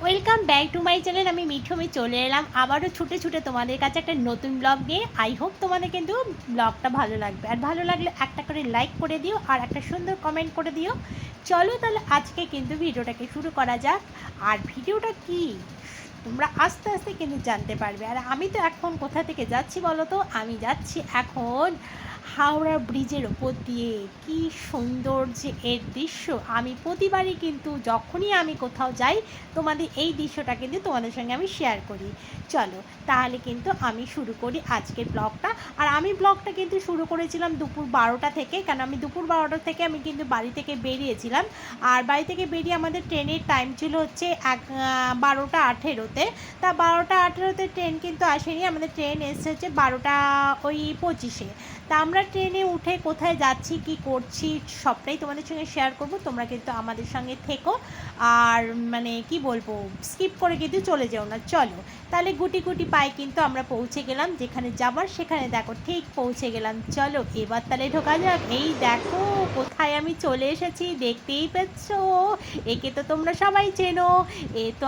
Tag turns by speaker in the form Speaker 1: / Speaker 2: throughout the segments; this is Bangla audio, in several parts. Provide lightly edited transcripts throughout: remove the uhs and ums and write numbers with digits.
Speaker 1: Welcome back to my channel. আমি মিঠু চলে এলাম আবারও ছুটে ছুটে তোমাদের কাছে একটা নতুন ব্লগ নিয়ে। আই হোপ তোমাদের কিন্তু ব্লগটা ভালো লাগবে, আর ভালো লাগলে একটা করে লাইক করে দিও আর একটা সুন্দর কমেন্ট করে দিও। চলো তাহলে আজকে কিন্তু ভিডিওটাকে শুরু করা যাক। আর ভিডিওটা কি তোমরা আস্তে আস্তে কিন্তু জানতে পারবে। আর আমি তো এখন কোথা থেকে যাচ্ছি বলো তো? আমি যাচ্ছি এখন হাওড়া ব্রিজের ওপর দিয়ে। কি সুন্দর যে এর দৃশ্য! আমি প্রতিবারই কিন্তু যখনই আমি কোথাও যাই তোমাদের এই দৃশ্যটা কিন্তু তোমাদের সঙ্গে আমি শেয়ার করি। চলো তাহলে কিন্তু আমি শুরু করি আজকের ব্লগটা। আর আমি ব্লগটা কিন্তু শুরু করেছিলাম দুপুর 12টা থেকে, কারণ আমি দুপুর 12টা থেকে আমি কিন্তু বাড়ি থেকে বেরিয়েছিলাম। আর বাড়ি থেকে বেরিয়ে আমাদের ট্রেনের টাইম ছিল হচ্ছে 12টা 18-তে। তা 12টা 18-তে ট্রেন কিন্তু আসেনি, আমাদের ট্রেন এসেছে হচ্ছে 12টা 25-এ। তা আমরা ট্রেনে উঠে কোথায় যাচ্ছি কি করছি সবটাই তোমাদের সঙ্গে শেয়ার করব। তোমরা কিন্তু আমাদের সঙ্গে থেকো, আর মানে কি বলবো, স্কিপ করে কিন্তু চলে যেও না। চলো তাহলে গুটি গুটি পায়ে কিন্তু আমরা পৌঁছে গেলাম যেখানে যাবার, সেখানে দেখো ঠিক পৌঁছে গেলাম। চলো এবার তাহলে ঢোকা যাক। এই দেখো কোথায় আমি চলে এসেছি, দেখতেই পাচ্ছ। একে তো তোমরা সবাই চেনো। এ তো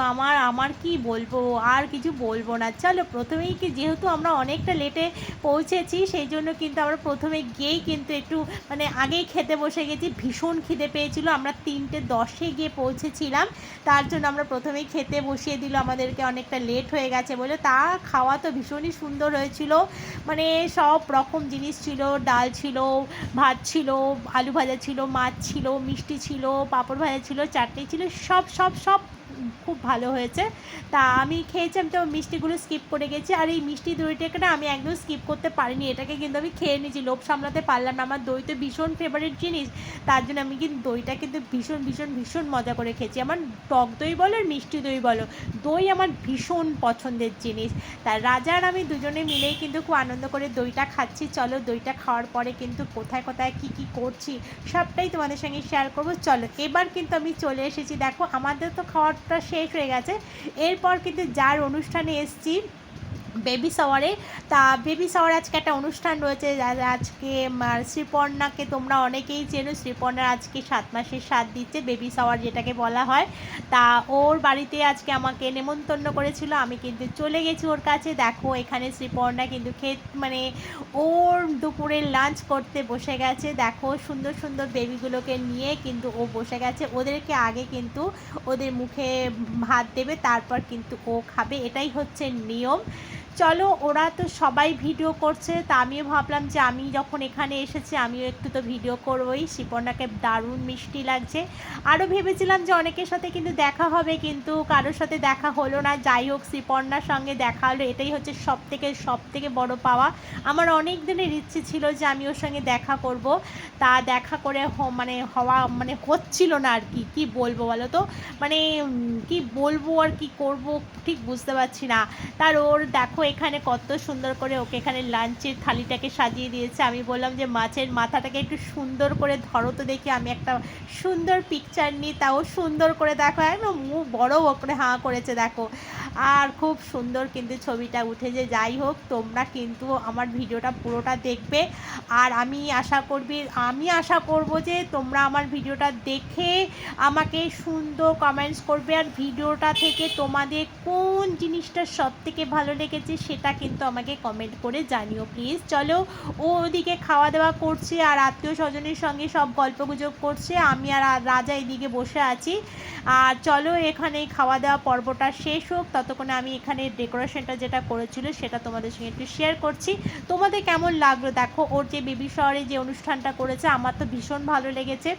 Speaker 1: আমার কি বলবো, আর কিছু বলবো না। চলো প্রথমেই কি, যেহেতু আমরা অনেকটা লেটে পৌঁছেছি সেই জন্য কিন্তু আমরা প্রথমে গিয়েই কিন্তু একটু মানে আগেই খেতে বসে গেছি। ভীষণ খিদে পেয়েছিল, আমরা 3:10-এ গিয়ে পৌঁছেছিলাম। তার জন্য আমরা প্রথমেই খেতে বসিয়ে দিল আমাদেরকে, অনেকটা লেট হয়ে গেছে বলে। তা খাওয়া তো ভীষণই সুন্দর হয়েছিল, মানে সব রকম জিনিস ছিল। ডাল ছিল, ভাত ছিল, আলু ভাজা ছিল, মাছ ছিল, মিষ্টি ছিল, পাঁপড় ভাজা ছিল, চাটনি ছিল, সব সব সব খুব ভালো হয়েছে। তা আমি খেয়েছি, আমি তো মিষ্টিগুলো স্কিপ করে গেছি। আর এই মিষ্টি দইটাকে না আমি একদম স্কিপ করতে পারিনি, এটাকে কিন্তু আমি খেয়ে নিয়েছি, লোভ সামলাতে পারলাম না। আমার দই তো ভীষণ ফেভারিট জিনিস, তার জন্য আমি কিন্তু দইটা কিন্তু ভীষণ ভীষণ ভীষণ মজা করে খেয়েছি। আমার টক দই বলো আর মিষ্টি দই বলো, দই আমার ভীষণ পছন্দের জিনিস। তা রাজা আর আমি দুজনে মিলেই কিন্তু খুব আনন্দ করে দইটা খাচ্ছি। চলো দইটা খাওয়ার পরে কিন্তু কোথায় কোথায় কী কী করছি সবটাই তোমাদের সঙ্গে শেয়ার করবো। চলো এবার কিন্তু আমি চলে এসেছি, দেখো আমাদের তো খাওয়াটা শেষ হয়ে গেছে। এরপর কিন্তু যার অনুষ্ঠানে এসেছি বেবি শাওয়ারে। তা বেবি শাওয়ার আজকে একটা অনুষ্ঠান রয়েছে। আজকে শ্রীপর্ণাকে তোমরা অনেকেই চেনো, শ্রীপর্ণার আজকে 7 মাসের স্বাদ দিচ্ছে, বেবি শাওয়ার যেটাকে বলা হয়। তা ওর বাড়িতে আজকে আমাকে নেমন্তন্ন করেছিল, আমি কিন্তু চলে গেছি ওর কাছে। দেখো এখানে শ্রীপর্ণা কিন্তু মানে ওর দুপুরের লাঞ্চ করতে বসে গেছে। দেখো সুন্দর সুন্দর বেবিগুলোকে নিয়ে কিন্তু ও বসে গেছে। ওদেরকে আগে কিন্তু ওদের মুখে ভাত দেবে, তারপর কিন্তু ও খাবে, এটাই হচ্ছে নিয়ম। চলো ওরা তো সবাই ভিডিও করছে, তা আমিও ভাবলাম যে আমি যখন এখানে এসেছি আমিও একটু তো ভিডিও করবোই। শ্রীপর্ণাকে দারুণ মিষ্টি লাগছে। আরও ভেবেছিলাম যে অনেকের সাথে কিন্তু দেখা হবে, কিন্তু কারোর সাথে দেখা হলো না। যাই হোক শ্রীপর্ণার সঙ্গে দেখা হলো, এটাই হচ্ছে সব থেকে বড় পাওয়া। আমার অনেক দিনের ইচ্ছে ছিল যে আমি ওর সঙ্গে দেখা করব, তা দেখা করে মানে হচ্ছিল না আর কি। কি বলবো বলো তো, মানে কি বলবো আর কি করব ঠিক বুঝতে পারছি না। তার ওর দেখো এখানে কত সুন্দর করে ওকে এখানে লাঞ্চের থালিটাকে সাজিয়ে দিয়েছে। আমি বললাম যে মাছের মাথাটাকে একটু সুন্দর করে ধরো তো দেখি, আমি একটা সুন্দর পিকচার নিই। তাও সুন্দর করে দেখো, একদম মুখ বড় করে হাঁ করেছে দেখো, আর খুব সুন্দর কিন্তু ছবিটা উঠেছে। যাই হোক তোমরা কিন্তু আমার ভিডিওটা পুরোটা দেখবে, আর আমি আশা করব যে তোমরা আমার ভিডিওটা দেখে আমাকে সুন্দর কমেন্টস করবে। আর ভিডিওটা থেকে তোমাদের কোন জিনিসটা সব থেকে ভালো লেগেছে সেটা কিন্তু আমাকে কমেন্ট করে জানিও প্লিজ। চলো ও ওদিকে খাওয়া দাওয়া করছে আর আত্মীয় স্বজনের সঙ্গে সব গল্পগুজব করছে, আমি আর রাজা এদিকে বসে আছি। আর চলো এখানে খাওয়া দাওয়া পর্বটা শেষ হোক, ততক্ষণে আমি এখানে ডেকোরেশনটা যেটা করেছিল সেটা তোমাদের সঙ্গে একটু শেয়ার করছি। তোমাদের কেমন লাগলো দেখো, ওর যে বেবি শাওয়ারে যে অনুষ্ঠানটা করেছে আমার তো ভীষণ ভালো লেগেছে।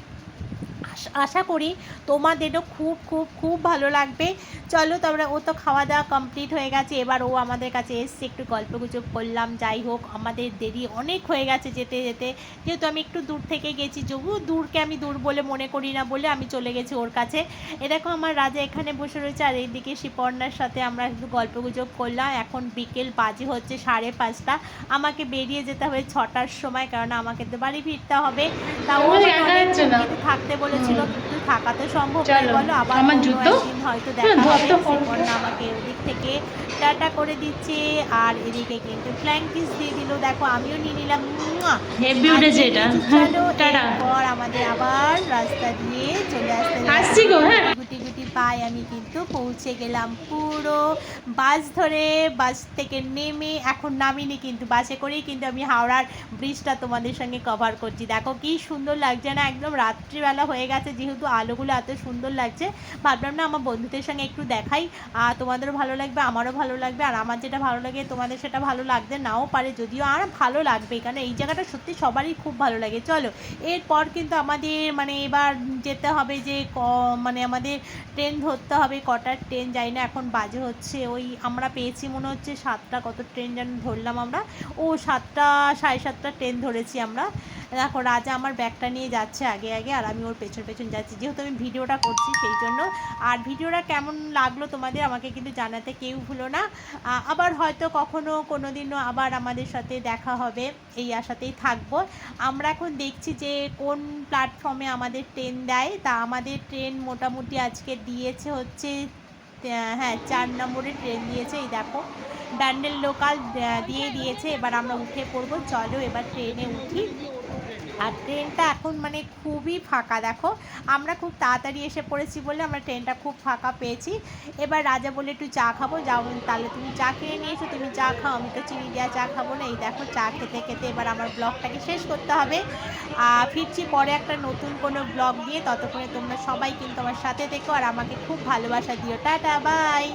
Speaker 1: আশা করি তোমাদেরও খুব খুব খুব ভালো লাগবে। চলো তারপরে ও তো খাওয়া দাওয়া কমপ্লিট হয়ে গেছে, এবার ও আমাদের কাছে এসছে, একটু গল্পগুজব করলাম। যাই হোক আমাদের দেরি অনেক হয়ে গেছে যেতে যেতে, যেহেতু আমি একটু দূর থেকে গেছি, যবু দূরকে আমি দূর বলে মনে করি না বলে আমি চলে গেছি ওর কাছে। এ দেখো আমার রাজা এখানে বসে রয়েছে, আর এইদিকে শ্রীপর্ণার সাথে আমরা একটু গল্পগুজব করলাম। এখন বিকেল বাজে হচ্ছে 5:30, আমাকে বেরিয়ে যেতে হবে 6টার সময়, কারণ আমাকে তো বাড়ি ফিরতে হবে। তাও থাকতে বলেছিল, কিন্তু থাকা তো সম্ভব নয় বলো। আবার একদিন হয়তো দেখা হবে। শ্রীপর্ণা আমাকে ওদিক থেকে টাটা করে দিচ্ছে, আর এদিকে কিন্তু ফ্ল্যাং কিস দিয়ে দিল। দেখো আমিও নিয়ে নিলাম। চলো এরপর আমাদের আবার রাস্তা দিয়ে চলে আসতে গুটি গুটি বাই। আমি কিন্তু পৌঁছে গেলাম পুরো বাস ধরে, বাস থেকে নেমে, এখন নামিনি কিন্তু বাসে করেই কিন্তু আমি হাওড়ার ব্রিজটা তোমাদের সঙ্গে কভার করছি। দেখো কি সুন্দর লাগছে না, একদম রাত্রিবেলা হয়ে গেছে, যেহেতু আলোগুলো এত সুন্দর লাগছে ভাবলাম না আমার বন্ধুদের সঙ্গে একটু দেখাই, আর তোমাদেরও ভালো লাগবে আমারও ভালো লাগবে, আর আমার যেটা ভালো লাগে তোমাদের সেটা ভালো লাগতে নাও পারে, যদিও আর ভালো লাগবে কারণ এই জায়গাটা সত্যি সবারই খুব ভালো লাগে। চলো এরপর কিন্তু আমাদের মানে এবার যেতে হবে যে মানে আমাদের ট্রেন ধরতে হবে, কটার ট্রেন যাই না, এখন বাজে হচ্ছে ওই আমরা পেয়েছি মনে হচ্ছে 7টা, কত ট্রেন যেন ধরলাম আমরা, ও 7টা 7:30 ট্রেন ধরেছি আমরা। দেখো রাজা আমার ব্যাগটা নিয়ে যাচ্ছে আগে আগে, আর আমি ওর পেছন পেছন যাচ্ছি, যেহেতু আমি ভিডিওটা করছি সেই জন্য। আর ভিডিওটা কেমন লাগলো তোমাদের আমাকে কিন্তু জানাতে কেউ ভুলো না। আবার হয়তো কখনো কোনো দিনও আবার আমাদের সাথে দেখা হবে, এই আশাতেই থাকবো। আমরা এখন দেখছি যে কোন প্ল্যাটফর্মে আমাদের ট্রেন দেয়, তা আমাদের ট্রেন মোটামুটি আজকে দিয়েছে হচ্ছে হ্যাঁ 4 নম্বরের ট্রেন দিয়েছে, এই দেখো ব্যান্ডেল লোকাল দিয়ে দিয়েছে। এবার আমরা উঠে পড়বো, চলো এবার ট্রেনে উঠি। আর ট্রেনটা এখন মানে খুবই ফাঁকা, দেখো আমরা খুব তাড়াতাড়ি এসে পড়েছি বলে আমরা ট্রেনটা খুব ফাঁকা পেয়েছি। এবার রাজা বলে একটু চা খাবো, যাও তাহলে তুমি চা খেয়ে নিয়েছো, তুমি চা খাও, আমি তো চিনি দেওয়া চা খাবো না। এই দেখো চা খেতে খেতে এবার আমার ব্লগটাকে শেষ করতে হবে। ফিরছি পরে একটা নতুন কোনো ব্লগ দিয়ে, ততক্ষণে তোমরা সবাই কিন্তু আমার সাথে থেকো আর আমাকে খুব ভালোবাসা দিও। Tata bye.